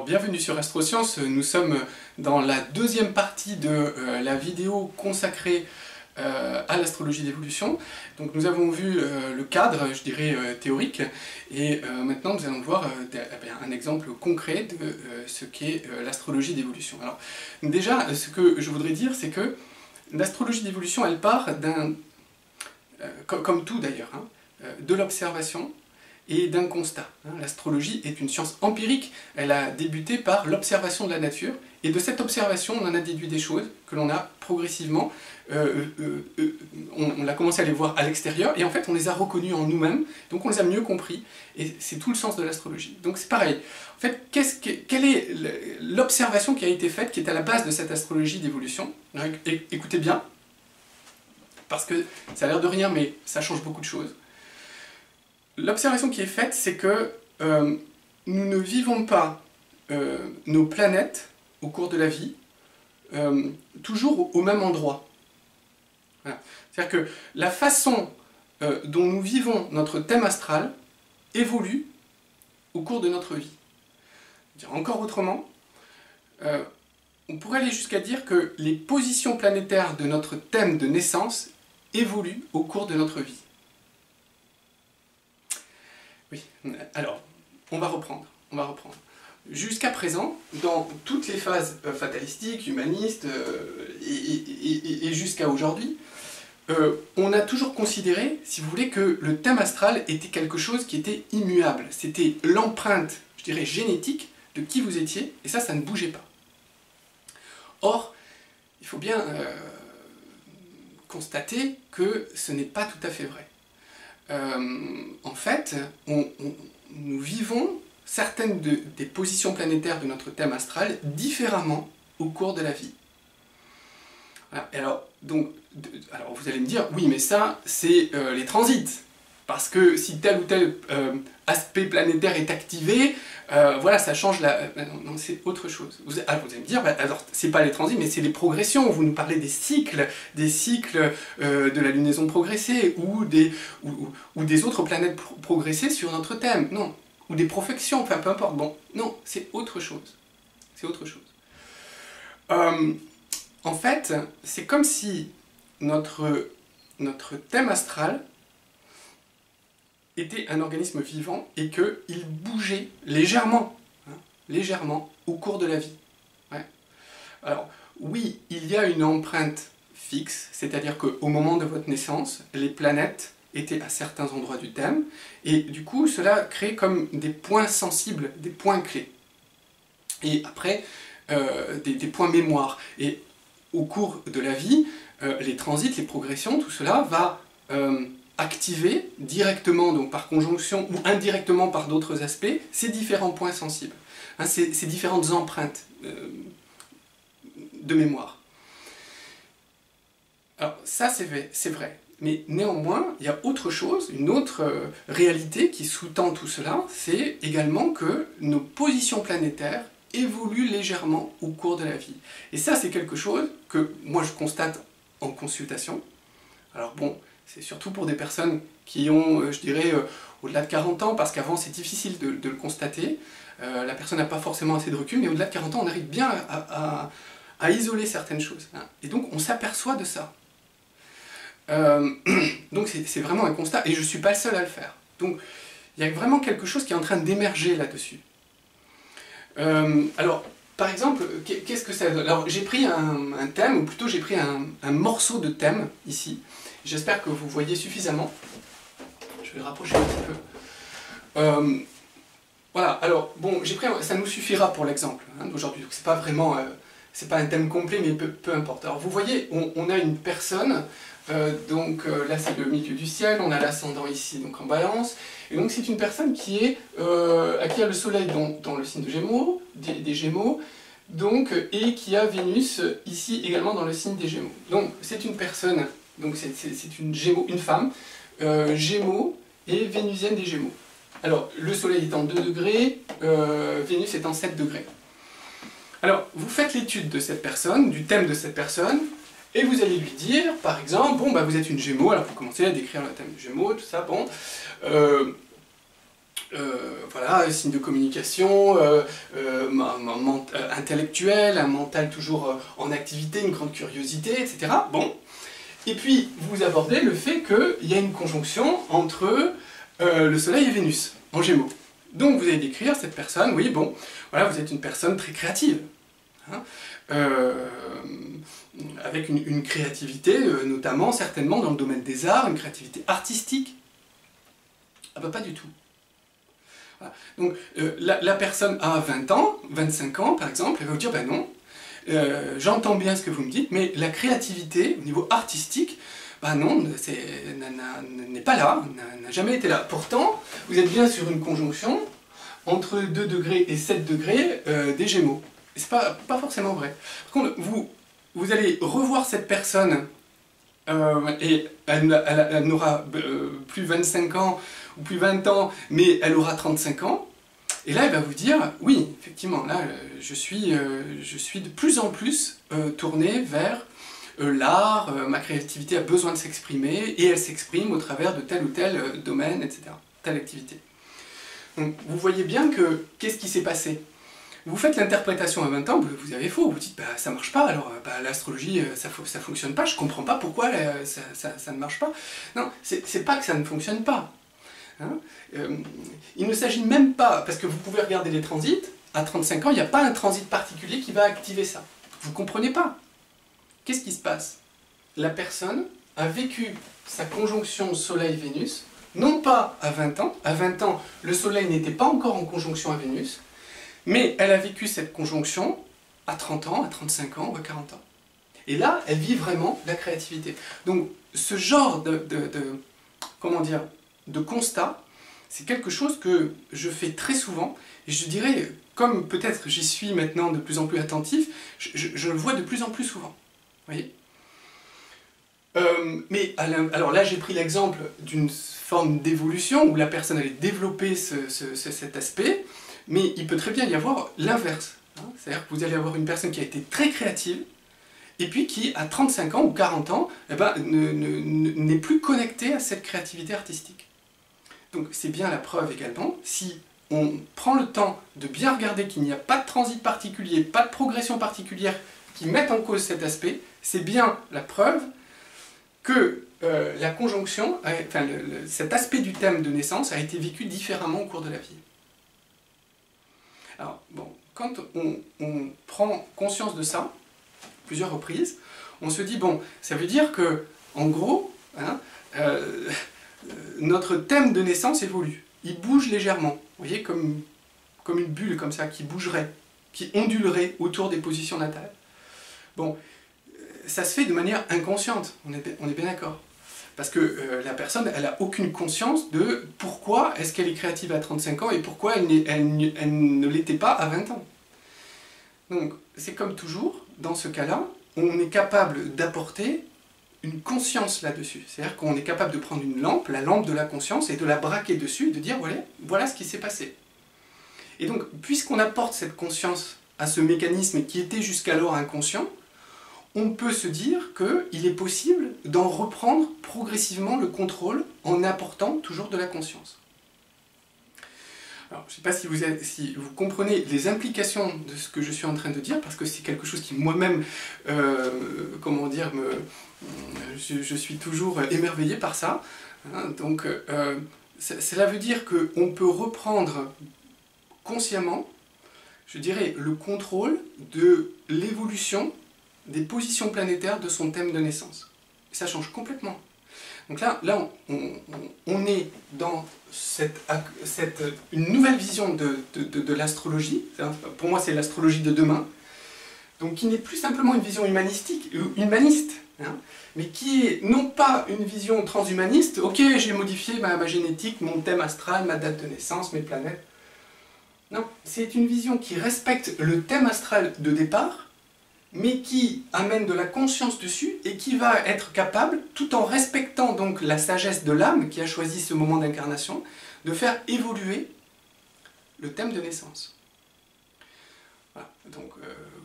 bienvenue sur Astrosciences. Nous sommes dans la deuxième partie de la vidéo consacrée à l'astrologie d'évolution. Donc nous avons vu le cadre, je dirais, théorique, et maintenant nous allons voir un exemple concret de ce qu'est l'astrologie d'évolution. Alors déjà, ce que je voudrais dire, c'est que l'astrologie d'évolution, elle part d'un, comme tout d'ailleurs, de l'observation et d'un constat. L'astrologie est une science empirique, elle a débuté par l'observation de la nature, et de cette observation on en a déduit des choses que l'on a progressivement, on a commencé à les voir à l'extérieur, et en fait on les a reconnues en nous-mêmes, donc on les a mieux compris, et c'est tout le sens de l'astrologie. Donc c'est pareil, en fait, quelle est l'observation qui a été faite, qui est à la base de cette astrologie d'évolution? Écoutez bien, parce que ça a l'air de rien, mais ça change beaucoup de choses. L'observation qui est faite, c'est que nous ne vivons pas nos planètes au cours de la vie toujours au même endroit. Voilà. C'est-à-dire que la façon dont nous vivons notre thème astral évolue au cours de notre vie. Encore autrement, on pourrait aller jusqu'à dire que les positions planétaires de notre thème de naissance évoluent au cours de notre vie. Oui, alors, on va reprendre. Jusqu'à présent, dans toutes les phases fatalistiques, humanistes, et jusqu'à aujourd'hui, on a toujours considéré, si vous voulez, que le thème astral était quelque chose qui était immuable. C'était l'empreinte, je dirais, génétique de qui vous étiez, et ça ne bougeait pas. Or, il faut bien constater que ce n'est pas tout à fait vrai. En fait, nous vivons certaines des positions planétaires de notre thème astral différemment au cours de la vie. Voilà. Et alors vous allez me dire, oui mais ça c'est les transits, parce que si tel ou tel aspect planétaire est activé, voilà, ça change la... Non, c'est autre chose. Vous allez me dire, alors c'est pas les transits, mais c'est les progressions. Vous nous parlez des cycles de la lunaison progressée, ou des autres planètes progressées sur notre thème. Non, ou des profections, enfin peu importe. Bon, non, c'est autre chose. C'est autre chose. En fait, c'est comme si notre thème astral était un organisme vivant et qu'il bougeait légèrement, légèrement au cours de la vie. Ouais. Alors, oui, il y a une empreinte fixe, c'est-à-dire qu'au moment de votre naissance, les planètes étaient à certains endroits du thème, et du coup, cela crée comme des points sensibles, des points clés. Et après, des points mémoire. Et au cours de la vie, les transits, les progressions, tout cela va activer directement, donc par conjonction, ou indirectement par d'autres aspects, ces différents points sensibles, ces différentes empreintes de mémoire. Alors ça c'est vrai, mais néanmoins, il y a autre chose, une autre réalité qui sous-tend tout cela, c'est également que nos positions planétaires évoluent légèrement au cours de la vie. Et ça c'est quelque chose que moi je constate en consultation. Alors bon, c'est surtout pour des personnes qui ont, je dirais, au-delà de 40 ans, parce qu'avant c'est difficile de le constater, la personne n'a pas forcément assez de recul, mais au-delà de 40 ans on arrive bien à isoler certaines choses. Et donc on s'aperçoit de ça. Donc c'est vraiment un constat, et je ne suis pas le seul à le faire. Donc il y a vraiment quelque chose qui est en train d'émerger là-dessus. Alors, par exemple, qu'est-ce que c'est? Alors j'ai pris un thème, ou plutôt j'ai pris un morceau de thème, ici. J'espère que vous voyez suffisamment. Je vais le rapprocher un petit peu. Voilà, alors, bon, j'ai pris, ça nous suffira pour l'exemple d'aujourd'hui. Donc c'est pas vraiment, c'est pas un thème complet, mais peu importe. Alors vous voyez, on a une personne, donc là c'est le milieu du ciel, on a l'ascendant ici, donc en balance, et donc c'est une personne qui est, à qui a le soleil dans le signe de Gémeaux, des Gémeaux, donc, et qui a Vénus ici également dans le signe des Gémeaux. Donc c'est une personne, donc c'est une femme, Gémeaux et vénusienne des Gémeaux. Alors le soleil est en 2 degrés, Vénus est en 7 degrés. Alors vous faites l'étude de cette personne, du thème de cette personne, et vous allez lui dire, par exemple, bon, bah, vous êtes une Gémeaux, alors vous commencez à décrire le thème de Gémeaux, tout ça, bon. voilà, signe de communication, intellectuel, un mental toujours en activité, une grande curiosité, etc. Bon. Et puis, vous abordez le fait qu'il y a une conjonction entre le Soleil et Vénus, en Gémeaux. Donc, vous allez décrire cette personne, oui, bon, voilà, vous êtes une personne très créative. Hein, avec une créativité, notamment, certainement, dans le domaine des arts, une créativité artistique. Ah bah, pas du tout. Voilà. Donc, la personne a 20 ans, 25 ans, par exemple, elle va vous dire, ben non, j'entends bien ce que vous me dites, mais la créativité, au niveau artistique, ben non, n'est pas là, n'a jamais été là. Pourtant, vous êtes bien sur une conjonction entre 2 degrés et 7 degrés des Gémeaux. C'est pas forcément vrai. Par contre, vous allez revoir cette personne, et elle n'aura plus 25 ans, ou plus 20 ans, mais elle aura 35 ans, et là elle va vous dire, oui, effectivement, là je suis de plus en plus tourné vers l'art, ma créativité a besoin de s'exprimer, et elle s'exprime au travers de tel ou tel domaine, etc., telle activité. Donc vous voyez bien que, qu'est-ce qui s'est passé? Vous faites l'interprétation à 20 ans, vous avez faux, vous dites bah, ça marche pas, alors bah, l'astrologie ça fonctionne pas, je comprends pas pourquoi ça ne marche pas. Non, c'est pas que ça ne fonctionne pas. Hein, il ne s'agit même pas, parce que vous pouvez regarder les transits, à 35 ans, il n'y a pas un transit particulier qui va activer ça. Vous comprenez pas. Qu'est-ce qui se passe? La personne a vécu sa conjonction Soleil-Vénus, non pas à 20 ans, à 20 ans, le Soleil n'était pas encore en conjonction à Vénus, mais elle a vécu cette conjonction à 30 ans, à 35 ans ou à 40 ans. Et là, elle vit vraiment la créativité. Donc, ce genre comment dire, de constat, c'est quelque chose que je fais très souvent, et je dirais, comme peut-être j'y suis maintenant de plus en plus attentif, je le vois de plus en plus souvent. Vous voyez? Mais alors là, j'ai pris l'exemple d'une forme d'évolution où la personne allait développer cet aspect, mais il peut très bien y avoir l'inverse. Hein, c'est-à-dire que vous allez avoir une personne qui a été très créative, et puis qui, à 35 ans ou 40 ans, eh ben, n'est plus connectée à cette créativité artistique. Donc c'est bien la preuve également, si on prend le temps de bien regarder qu'il n'y a pas de transit particulier, pas de progression particulière qui mettent en cause cet aspect, c'est bien la preuve que la conjonction, enfin cet aspect du thème de naissance a été vécu différemment au cours de la vie. Alors, bon, quand on prend conscience de ça, plusieurs reprises, on se dit, bon, ça veut dire que, en gros, hein, notre thème de naissance évolue. Il bouge légèrement, vous voyez, comme une bulle comme ça, qui bougerait, qui ondulerait autour des positions natales. Bon, ça se fait de manière inconsciente, on est bien d'accord. Parce que la personne, elle n'a aucune conscience de pourquoi est-ce qu'elle est créative à 35 ans et pourquoi elle ne l'était pas à 20 ans. Donc, c'est comme toujours, dans ce cas-là, on est capable d'apporter une conscience là-dessus. C'est-à-dire qu'on est capable de prendre une lampe, la lampe de la conscience, et de la braquer dessus et de dire, voilà ce qui s'est passé. Et donc, puisqu'on apporte cette conscience à ce mécanisme qui était jusqu'alors inconscient, on peut se dire qu'il est possible d'en reprendre progressivement le contrôle en apportant toujours de la conscience. Alors, je ne sais pas si vous comprenez les implications de ce que je suis en train de dire, parce que c'est quelque chose qui moi-même, comment dire, je suis toujours émerveillé par ça. Hein, donc, cela veut dire qu'on peut reprendre consciemment, je dirais, le contrôle de l'évolution des positions planétaires de son thème de naissance. Ça change complètement. Donc là on est dans une nouvelle vision de l'astrologie. Pour moi, c'est l'astrologie de demain. Donc qui n'est plus simplement une vision humaniste, hein, mais qui est non pas une vision transhumaniste, ok, j'ai modifié ma génétique, mon thème astral, ma date de naissance, mes planètes. Non, c'est une vision qui respecte le thème astral de départ, mais qui amène de la conscience dessus et qui va être capable, tout en respectant donc la sagesse de l'âme qui a choisi ce moment d'incarnation, de faire évoluer le thème de naissance. Voilà. Donc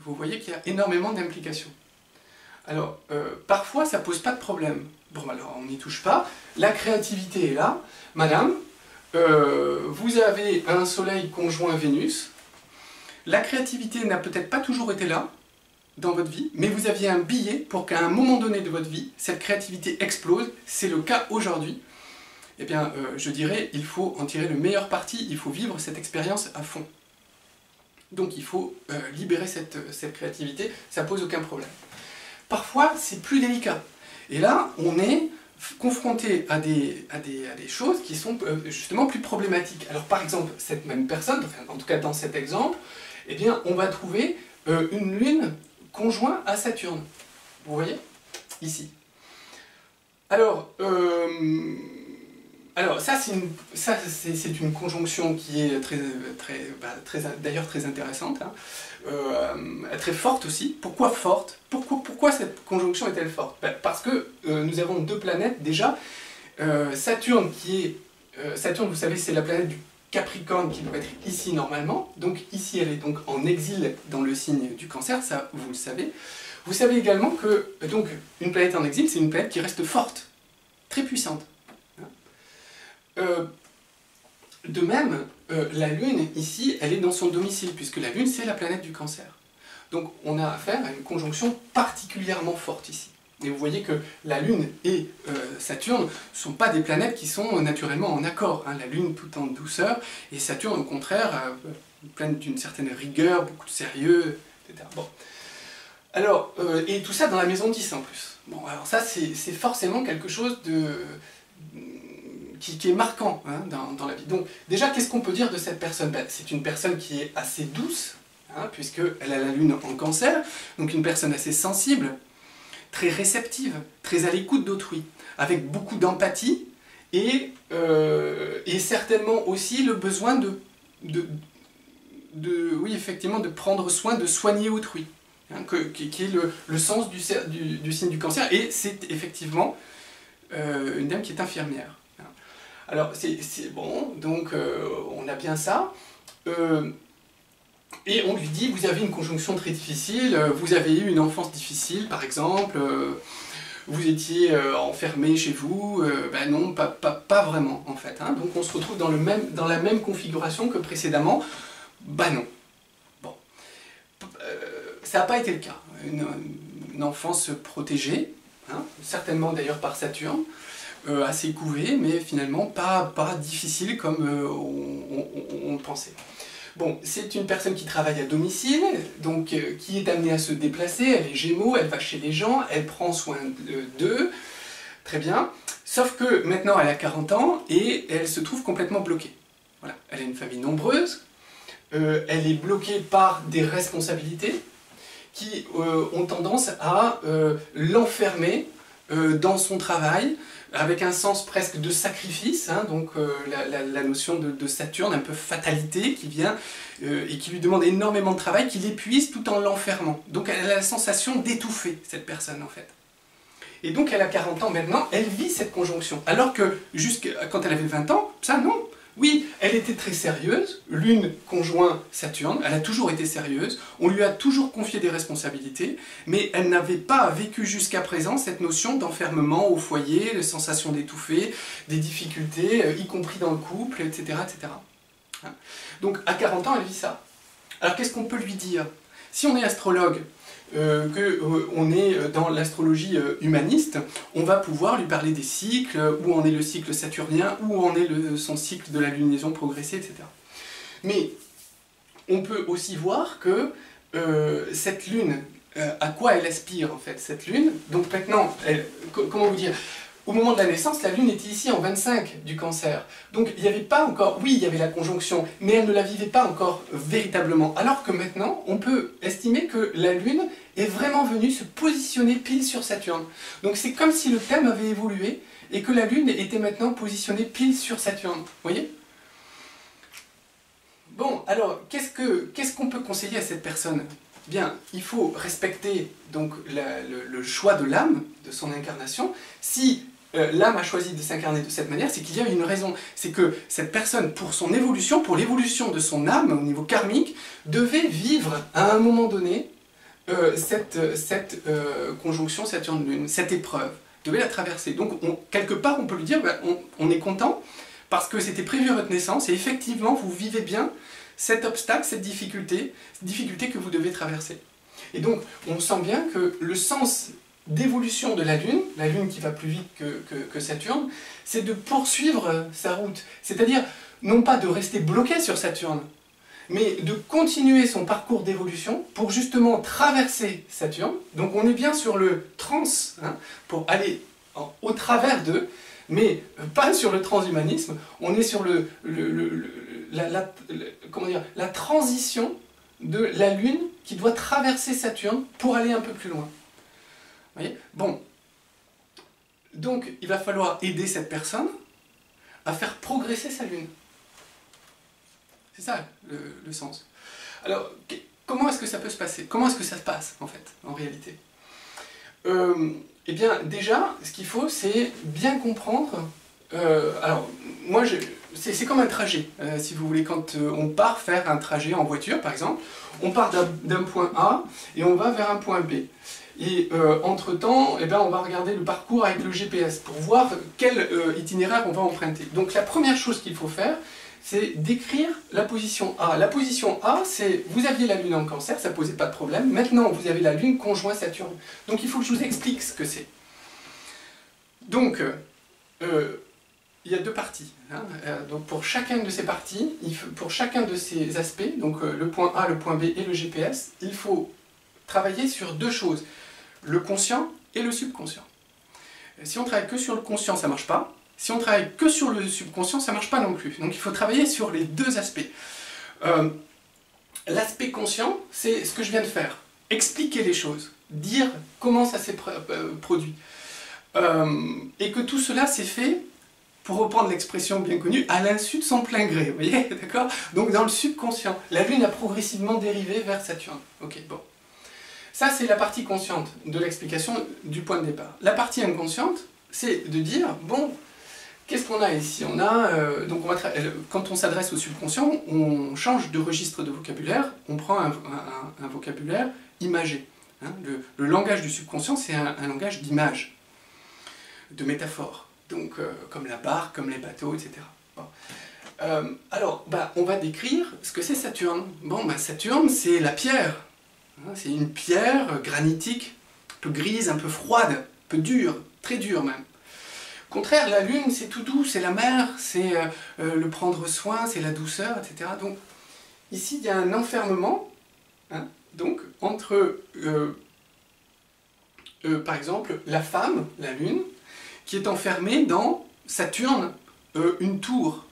vous voyez qu'il y a énormément d'implications. Alors, parfois ça pose pas de problème. Bon, alors on n'y touche pas, la créativité est là, madame, vous avez un Soleil conjoint Vénus. La créativité n'a peut-être pas toujours été là dans votre vie, mais vous aviez un billet pour qu'à un moment donné de votre vie, cette créativité explose. C'est le cas aujourd'hui. Eh bien, je dirais, il faut en tirer le meilleur parti, il faut vivre cette expérience à fond. Donc il faut libérer cette créativité, ça pose aucun problème. Parfois, c'est plus délicat. Et là, on est confronté à des choses qui sont justement plus problématiques. Alors par exemple, cette même personne, enfin, en tout cas dans cet exemple, eh bien, on va trouver une lune conjointe à Saturne. Vous voyez? Ici. Alors ça, c'est une conjonction qui est d'ailleurs très intéressante, hein. Très forte aussi. Pourquoi forte? Pourquoi cette conjonction est-elle forte? Parce que nous avons deux planètes déjà. Saturne, Saturne, vous savez, c'est la planète du Capricorne qui doit être ici normalement. Donc ici, elle est donc en exil dans le signe du Cancer, ça vous le savez. Vous savez également que donc une planète en exil, c'est une planète qui reste forte, très puissante. De même, la Lune, ici, elle est dans son domicile, puisque la Lune, c'est la planète du Cancer. Donc on a affaire à une conjonction particulièrement forte ici. Et vous voyez que la Lune et Saturne ne sont pas des planètes qui sont naturellement en accord, hein. La Lune tout en douceur, et Saturne, au contraire, pleine d'une certaine rigueur, beaucoup de sérieux, etc. Bon. Alors, et tout ça dans la maison 10 en plus. Bon, alors ça, c'est forcément quelque chose qui est marquant, hein, dans la vie. Donc déjà, qu'est-ce qu'on peut dire de cette personne? C'est une personne qui est assez douce, hein, puisqu'elle a la Lune en Cancer, donc une personne assez sensible, très réceptive, très à l'écoute d'autrui, avec beaucoup d'empathie, et certainement aussi le besoin oui, effectivement, de prendre soin, de soigner autrui, hein, qui est le sens du signe du Cancer, et c'est effectivement une dame qui est infirmière. Alors, c'est bon, donc on a bien ça. Et on lui dit, vous avez une conjonction très difficile, vous avez eu une enfance difficile, par exemple, vous étiez enfermé chez vous, ben non, pas vraiment, en fait. Hein. Donc on se retrouve dans la même configuration que précédemment. Ben non. Bon. Ça n'a pas été le cas. Une enfance protégée, hein, certainement d'ailleurs par Saturne, assez couvé, mais finalement pas difficile comme on le pensait. Bon, c'est une personne qui travaille à domicile, donc qui est amenée à se déplacer, elle est Gémeaux, elle va chez les gens, elle prend soin d'eux, très bien, sauf que maintenant elle a 40 ans et elle se trouve complètement bloquée. Voilà. Elle a une famille nombreuse, elle est bloquée par des responsabilités qui ont tendance à l'enfermer dans son travail, avec un sens presque de sacrifice, hein, donc la notion de Saturne, un peu fatalité, qui vient et qui lui demande énormément de travail, qui l'épuise tout en l'enfermant. Donc elle a la sensation d'étouffer, cette personne, en fait. Et donc elle a 40 ans maintenant, elle vit cette conjonction. Alors que quand elle avait 20 ans, ça non. Oui, elle était très sérieuse, Lune conjoint Saturne, elle a toujours été sérieuse, on lui a toujours confié des responsabilités, mais elle n'avait pas vécu jusqu'à présent cette notion d'enfermement au foyer, de sensation d'étouffer, des difficultés, y compris dans le couple, etc. etc. Donc à 40 ans, elle vit ça. Alors qu'est-ce qu'on peut lui dire? Si on est astrologue, qu'on est dans l'astrologie humaniste, on va pouvoir lui parler des cycles, où en est le cycle saturnien, où en est son cycle de la lunaison progressée, etc. Mais on peut aussi voir que cette lune, à quoi elle aspire en fait, cette lune? Donc maintenant, comment vous dire? Au moment de la naissance, la Lune était ici en 25 du Cancer. Donc il n'y avait pas encore, oui, il y avait la conjonction, mais elle ne la vivait pas encore véritablement. Alors que maintenant, on peut estimer que la Lune est vraiment venue se positionner pile sur Saturne. Donc c'est comme si le thème avait évolué et que la Lune était maintenant positionnée pile sur Saturne. Vous voyez? Bon, alors, qu'est-ce qu'on peut conseiller à cette personne? Bien, il faut respecter donc le choix de l'âme, de son incarnation. Si l'âme a choisi de s'incarner de cette manière, c'est qu'il y a une raison. C'est que cette personne, pour son évolution, pour l'évolution de son âme au niveau karmique, devait vivre à un moment donné cette conjonction Saturne-Lune, cette épreuve, devait la traverser. Donc, quelque part, on peut lui dire, ben, on est content, parce que c'était prévu à votre naissance, et effectivement, vous vivez bien cet obstacle, cette difficulté que vous devez traverser. Et donc, on sent bien que le sens d'évolution de la Lune qui va plus vite que Saturne, c'est de poursuivre sa route. C'est-à-dire, non pas de rester bloqué sur Saturne, mais de continuer son parcours d'évolution pour justement traverser Saturne. Donc on est bien sur le trans, hein, pour aller au travers d'eux, mais pas sur le transhumanisme, on est sur la transition de la Lune qui doit traverser Saturne pour aller un peu plus loin. Vous voyez? Bon, donc il va falloir aider cette personne à faire progresser sa Lune. C'est ça le sens. Alors, comment est-ce que ça peut se passer? Comment est-ce que ça se passe, en fait, en réalité? Eh bien, déjà, ce qu'il faut, c'est bien comprendre... alors, moi, c'est comme un trajet, si vous voulez, quand on part faire un trajet en voiture, par exemple, on part d'un point A et on va vers un point B. Et entre-temps, eh ben, on va regarder le parcours avec le GPS pour voir quel itinéraire on va emprunter. Donc, la première chose qu'il faut faire, c'est d'écrire la position A. La position A, c'est, vous aviez la Lune en Cancer, ça ne posait pas de problème. Maintenant, vous avez la Lune conjoint Saturne. Donc, il faut que je vous explique ce que c'est. Donc, il y a deux parties. Hein. Donc, pour chacune de ces parties, pour chacun de ces aspects, donc le point A, le point B et le GPS, il faut travailler sur deux choses. Le conscient et le subconscient. Si on travaille que sur le conscient, ça ne marche pas. Si on travaille que sur le subconscient, ça ne marche pas non plus. Donc il faut travailler sur les deux aspects. L'aspect conscient, c'est ce que je viens de faire. Expliquer les choses, dire comment ça s'est produit. Et que tout cela s'est fait, pour reprendre l'expression bien connue, à l'insu de son plein gré. Vous voyez, d'accord? Donc dans le subconscient, la Lune a progressivement dérivé vers Saturne. Ok, bon. Ça, c'est la partie consciente de l'explication du point de départ. La partie inconsciente, c'est de dire, bon, qu'est-ce qu'on a ici? On a, donc quand on s'adresse au subconscient, on change de registre de vocabulaire, on prend un vocabulaire imagé. Hein. Le langage du subconscient, c'est un langage d'images, de métaphores, donc comme la barque, comme les bateaux, etc. Bon. Alors, on va décrire ce que c'est Saturne. Bon, Saturne, c'est la pierre. Hein, c'est une pierre granitique, un peu grise, un peu froide, un peu dure, très dure même. Au contraire, la Lune, c'est tout doux, c'est la mer, c'est le prendre soin, c'est la douceur, etc. Donc, ici, il y a un enfermement, hein, donc, entre, par exemple, la femme, la Lune, qui est enfermée dans Saturne, une tour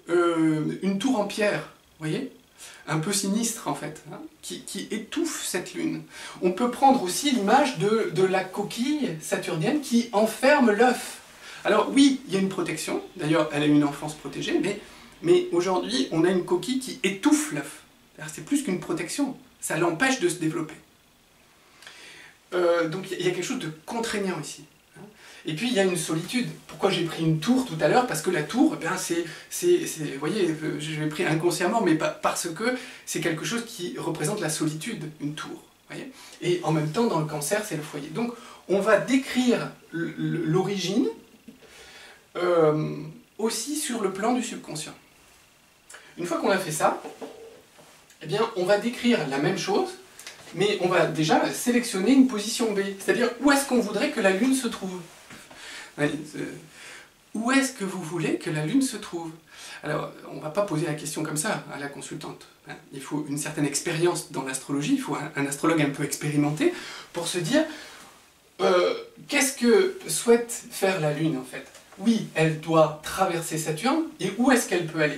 en pierre, vous voyez? Un peu sinistre, en fait, hein, qui étouffe cette Lune. On peut prendre aussi l'image de la coquille saturnienne qui enferme l'œuf. Alors oui, il y a une protection, d'ailleurs elle a une enfance protégée, mais aujourd'hui on a une coquille qui étouffe l'œuf. C'est plus qu'une protection, ça l'empêche de se développer. Donc il y a quelque chose de contraignant ici. Et puis il y a une solitude. Pourquoi j'ai pris une tour tout à l'heure? Parce que la tour, vous voyez, je l'ai pris inconsciemment, mais parce que c'est quelque chose qui représente la solitude, une tour. Voyez, et en même temps, dans le Cancer, c'est le foyer. Donc on va décrire l'origine aussi sur le plan du subconscient. Une fois qu'on a fait ça, eh bien, on va décrire la même chose, mais on va déjà sélectionner une position B. C'est-à-dire, où est-ce qu'on voudrait que la Lune se trouve? Où est-ce que vous voulez que la Lune se trouve? Alors, on ne va pas poser la question comme ça à la consultante. Hein. Il faut une certaine expérience dans l'astrologie, il faut un astrologue un peu expérimenté pour se dire qu'est-ce que souhaite faire la Lune en fait? Oui, elle doit traverser Saturne, et où est-ce qu'elle peut aller?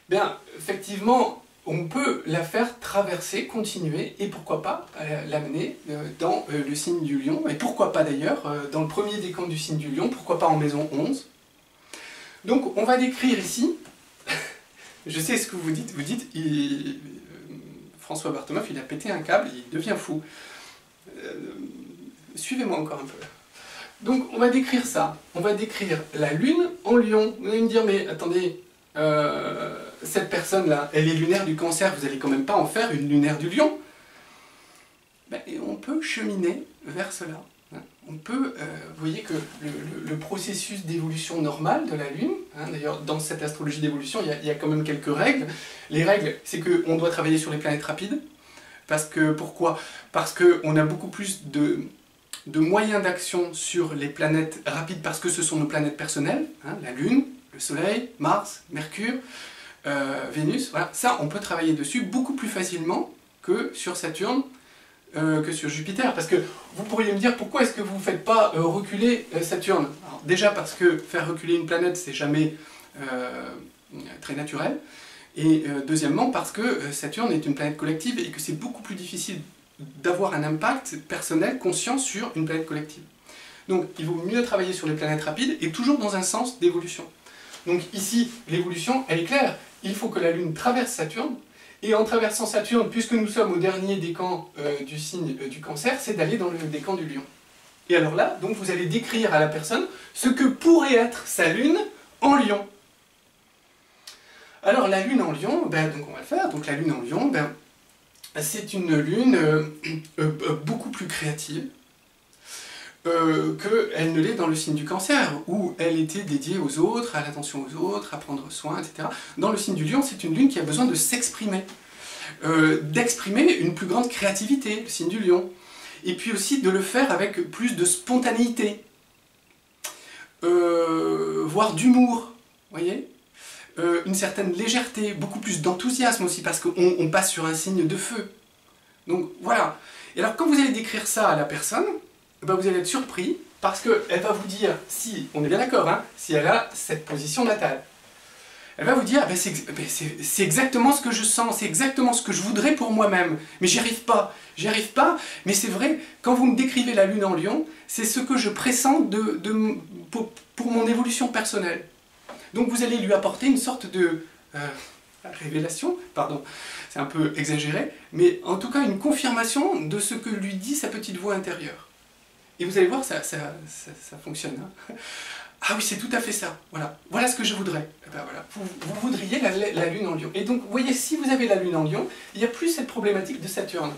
Bien, effectivement, on peut la faire traverser, continuer, et pourquoi pas l'amener dans le signe du Lion, et pourquoi pas d'ailleurs dans le premier décan du signe du Lion, pourquoi pas en maison 11. Donc on va décrire ici, je sais ce que vous dites, François Bartomeuf, il a pété un câble, il devient fou. Suivez-moi encore un peu. Donc on va décrire ça, on va décrire la Lune en Lion. Vous allez me dire, mais attendez, cette personne-là, elle est lunaire du Cancer, vous n'allez quand même pas en faire une lunaire du Lion. Ben, et on peut cheminer vers cela. On peut, vous voyez que le processus d'évolution normale de la Lune, d'ailleurs dans cette astrologie d'évolution, il y a quand même quelques règles. Les règles, c'est qu'on doit travailler sur les planètes rapides. Pourquoi? Parce qu'on a beaucoup plus de moyens d'action sur les planètes rapides, parce que ce sont nos planètes personnelles, la Lune, le Soleil, Mars, Mercure, Vénus, voilà. Ça, on peut travailler dessus beaucoup plus facilement que sur Saturne, que sur Jupiter, parce que vous pourriez me dire pourquoi est-ce que vous ne faites pas reculer Saturne? Alors, déjà parce que faire reculer une planète c'est jamais très naturel, et deuxièmement parce que Saturne est une planète collective et que c'est beaucoup plus difficile d'avoir un impact personnel conscient sur une planète collective. Donc il vaut mieux travailler sur les planètes rapides et toujours dans un sens d'évolution. Donc ici l'évolution elle est claire, il faut que la Lune traverse Saturne. Et en traversant Saturne, puisque nous sommes au dernier décan du signe du Cancer, c'est d'aller dans le décan du Lion. Et alors là, donc vous allez décrire à la personne ce que pourrait être sa Lune en Lion. Alors la Lune en Lion, donc on va le faire. Donc la Lune en Lion, c'est une Lune beaucoup plus créative qu'elle ne l'est dans le signe du Cancer, où elle était dédiée aux autres, à l'attention aux autres, à prendre soin, etc. Dans le signe du Lion, c'est une Lune qui a besoin de s'exprimer, d'exprimer une plus grande créativité, le signe du Lion, et puis aussi de le faire avec plus de spontanéité, voire d'humour, voyez, une certaine légèreté, beaucoup plus d'enthousiasme aussi, parce qu'on passe sur un signe de feu. Donc voilà. Et alors quand vous allez décrire ça à la personne, vous allez être surpris parce qu'elle va vous dire, si, on est bien d'accord, si elle a cette position natale, elle va vous dire, c'est exactement ce que je sens, c'est exactement ce que je voudrais pour moi-même, mais j'y arrive pas, mais c'est vrai, quand vous me décrivez la Lune en Lion, c'est ce que je pressens pour mon évolution personnelle. Donc vous allez lui apporter une sorte de révélation, pardon, c'est un peu exagéré, mais en tout cas une confirmation de ce que lui dit sa petite voix intérieure. Et vous allez voir, ça fonctionne. Ah oui, c'est tout à fait ça. Voilà ce que je voudrais. Voilà. Vous voudriez la Lune en Lion. Et donc, vous voyez, si vous avez la Lune en Lion, il n'y a plus cette problématique de Saturne.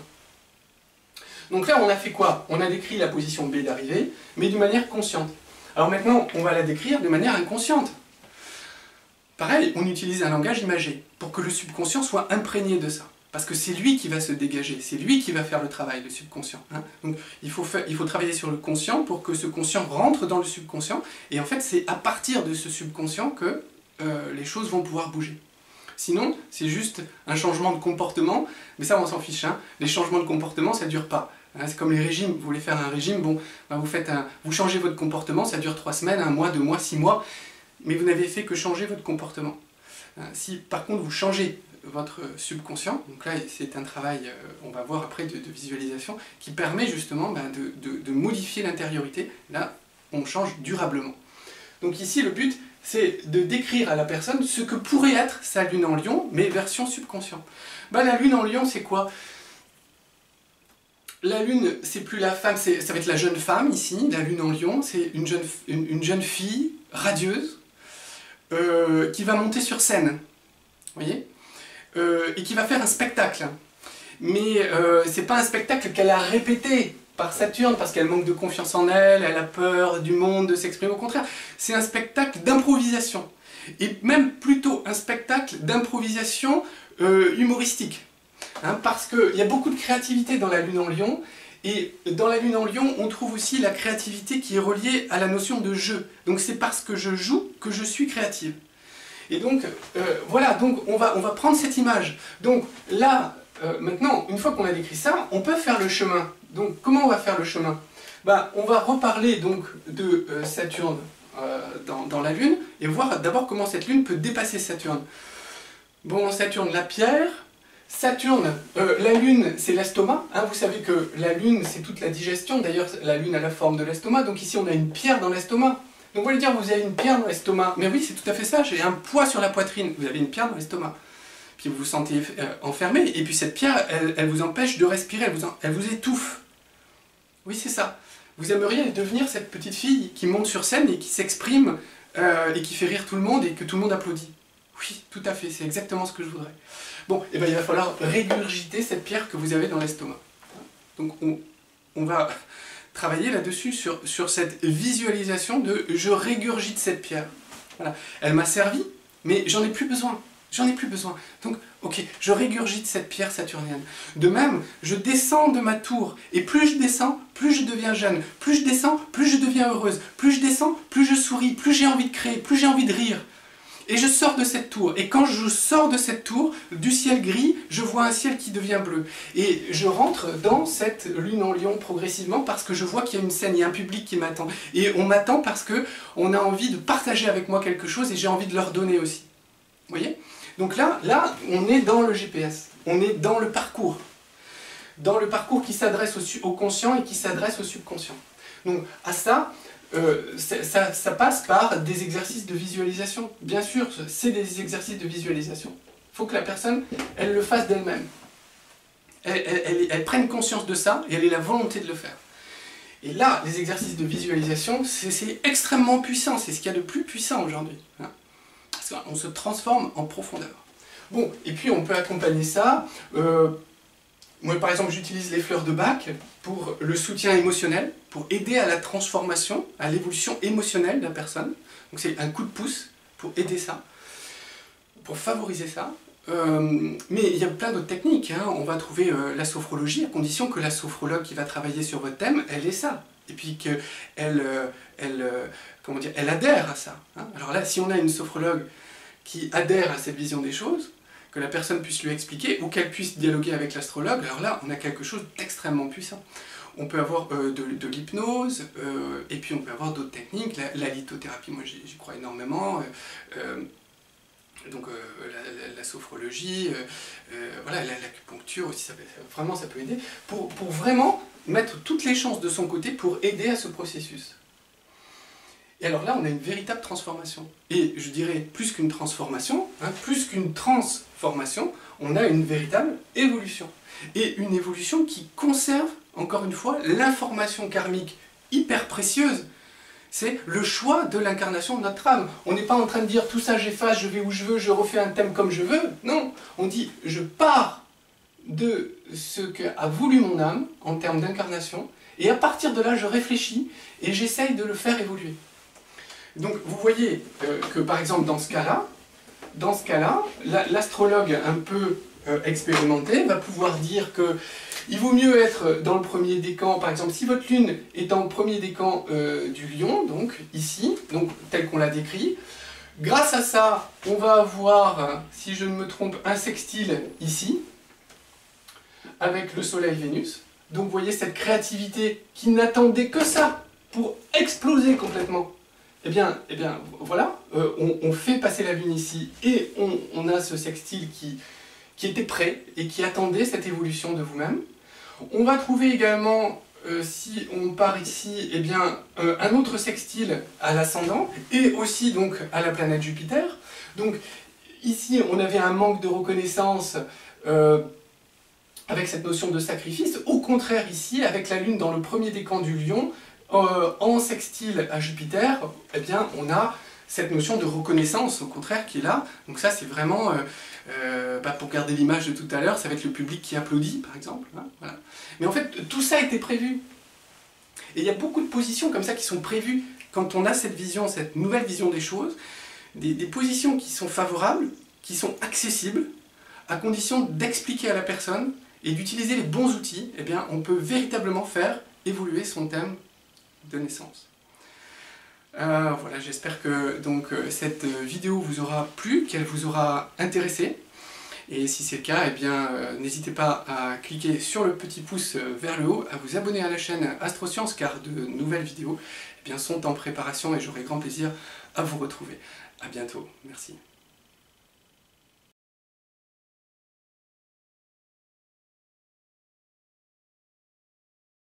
Donc là, on a fait quoi? On a décrit la position B d'arrivée, mais d'une manière consciente. Alors maintenant, on va la décrire de manière inconsciente. Pareil, on utilise un langage imagé, pour que le subconscient soit imprégné de ça. Parce que c'est lui qui va se dégager, c'est lui qui va faire le travail, le subconscient. Donc il faut travailler sur le conscient pour que ce conscient rentre dans le subconscient, et en fait c'est à partir de ce subconscient que les choses vont pouvoir bouger. Sinon, c'est juste un changement de comportement, mais ça on s'en fiche. Les changements de comportement, ça ne dure pas. C'est comme les régimes, vous voulez faire un régime, bon, vous changez votre comportement, ça dure 3 semaines, 1 mois, 2 mois, 6 mois, mais vous n'avez fait que changer votre comportement. Si par contre vous changez votre subconscient, donc là c'est un travail, on va voir après, de visualisation, qui permet justement de modifier l'intériorité. Là, on change durablement. Donc ici, le but, c'est de décrire à la personne ce que pourrait être sa Lune en Lion, mais version subconscient. La Lune en Lion, c'est quoi? La Lune, c'est plus la femme, ça va être la jeune femme ici. La Lune en Lion, c'est une jeune fille radieuse qui va monter sur scène, vous voyez, et qui va faire un spectacle. Mais c'est pas un spectacle qu'elle a répété par Saturne, parce qu'elle manque de confiance en elle, elle a peur du monde, de s'exprimer. Au contraire, c'est un spectacle d'improvisation. Et même plutôt un spectacle d'improvisation humoristique. Parce qu'il y a beaucoup de créativité dans la Lune en Lion, et dans la Lune en Lion, on trouve aussi la créativité qui est reliée à la notion de jeu. Donc c'est parce que je joue que je suis créative. Et donc, voilà, donc on va prendre cette image. Donc là, maintenant, une fois qu'on a décrit ça, on peut faire le chemin. Donc comment on va faire le chemin? On va reparler donc de Saturne dans la Lune, et voir d'abord comment cette Lune peut dépasser Saturne. Bon, Saturne, la pierre. Saturne, la Lune, c'est l'estomac. Vous savez que la Lune, c'est toute la digestion. D'ailleurs, la Lune a la forme de l'estomac. Donc ici, on a une pierre dans l'estomac. Donc vous allez dire, vous avez une pierre dans l'estomac. Mais oui, c'est tout à fait ça. J'ai un poids sur la poitrine. Vous avez une pierre dans l'estomac. Puis vous vous sentez enfermé. Et puis cette pierre, elle vous empêche de respirer. Elle vous étouffe. Oui, c'est ça. Vous aimeriez devenir cette petite fille qui monte sur scène et qui s'exprime et qui fait rire tout le monde et que tout le monde applaudit. Oui, tout à fait. C'est exactement ce que je voudrais. Bon, il va falloir régurgiter cette pierre que vous avez dans l'estomac. Donc on va travailler là-dessus, sur cette visualisation de « je régurgite cette pierre ». Voilà. Elle m'a servi, mais j'en ai plus besoin. J'en ai plus besoin. Donc, ok, je régurgite cette pierre saturnienne. De même, je descends de ma tour, et plus je descends, plus je deviens jeune. Plus je descends, plus je deviens heureuse. Plus je descends, plus je souris, plus j'ai envie de créer, plus j'ai envie de rire. Et je sors de cette tour. Et quand je sors de cette tour, du ciel gris, je vois un ciel qui devient bleu. Et je rentre dans cette lune en lion progressivement parce que je vois qu'il y a une scène, il y a un public qui m'attend. Et on m'attend parce qu'on a envie de partager avec moi quelque chose et j'ai envie de leur donner aussi. Vous voyez ? Donc là, on est dans le GPS. On est dans le parcours. Dans le parcours qui s'adresse au conscient et qui s'adresse au subconscient. Donc à ça... ça passe par des exercices de visualisation. Bien sûr, c'est des exercices de visualisation. Il faut que la personne, elle le fasse d'elle-même. Elle prenne conscience de ça et elle ait la volonté de le faire. Et là, les exercices de visualisation, c'est extrêmement puissant. C'est ce qu'il y a de plus puissant aujourd'hui. Hein. Parce qu'on se transforme en profondeur. Bon, et puis on peut accompagner ça... moi, par exemple, j'utilise les fleurs de Bach pour le soutien émotionnel, pour aider à la transformation, à l'évolution émotionnelle de la personne. Donc c'est un coup de pouce pour aider ça, pour favoriser ça. Mais il y a plein d'autres techniques. Hein. On va trouver la sophrologie, à condition que la sophrologue qui va travailler sur votre thème, elle ait ça. Et puis qu'elle elle adhère à ça. Hein. Alors là, si on a une sophrologue qui adhère à cette vision des choses, que la personne puisse lui expliquer, ou qu'elle puisse dialoguer avec l'astrologue, alors là, on a quelque chose d'extrêmement puissant. On peut avoir de l'hypnose, et puis on peut avoir d'autres techniques, la lithothérapie, moi j'y crois énormément, donc la sophrologie, voilà, l'acupuncture aussi, vraiment ça peut aider, pour vraiment mettre toutes les chances de son côté pour aider à ce processus. Et alors là, on a une véritable transformation. Et je dirais, plus qu'une transformation, hein, plus qu'une transformation, on a une véritable évolution. Et une évolution qui conserve, encore une fois, l'information karmique hyper précieuse. C'est le choix de l'incarnation de notre âme. On n'est pas en train de dire, tout ça j'efface, je vais où je veux, je refais un thème comme je veux. Non, on dit, je pars de ce qu'a voulu mon âme, en termes d'incarnation, et à partir de là, je réfléchis, et j'essaye de le faire évoluer. Donc vous voyez que par exemple dans ce cas-là, l'astrologue un peu expérimenté va pouvoir dire que il vaut mieux être dans le premier décan, par exemple si votre lune est dans le premier décan du lion, donc ici, donc tel qu'on l'a décrit. Grâce à ça, on va avoir, si je ne me trompe, un sextile ici, avec le soleil-Vénus. Donc vous voyez cette créativité qui n'attendait que ça pour exploser complètement. Eh bien voilà, on fait passer la lune ici et on a ce sextile qui était prêt et qui attendait cette évolution de vous-même. On va trouver également, si on part ici, eh bien, un autre sextile à l'ascendant et aussi donc à la planète Jupiter. Donc ici, on avait un manque de reconnaissance avec cette notion de sacrifice. Au contraire, ici, avec la lune dans le premier décan du lion, en sextile à Jupiter, eh bien, on a cette notion de reconnaissance, au contraire, qui est là. Donc ça, c'est vraiment, pour garder l'image de tout à l'heure, ça va être le public qui applaudit, par exemple. Hein, voilà. Mais en fait, tout ça a été prévu. Et il y a beaucoup de positions comme ça qui sont prévues quand on a cette vision, cette nouvelle vision des choses, des positions qui sont favorables, qui sont accessibles, à condition d'expliquer à la personne et d'utiliser les bons outils, eh bien, on peut véritablement faire évoluer son thème de naissance. Voilà, j'espère que donc, cette vidéo vous aura plu, qu'elle vous aura intéressé. Et si c'est le cas, eh bien, n'hésitez pas à cliquer sur le petit pouce vers le haut, à vous abonner à la chaîne Astroscience, car de nouvelles vidéos eh bien, sont en préparation et j'aurai grand plaisir à vous retrouver. À bientôt, merci.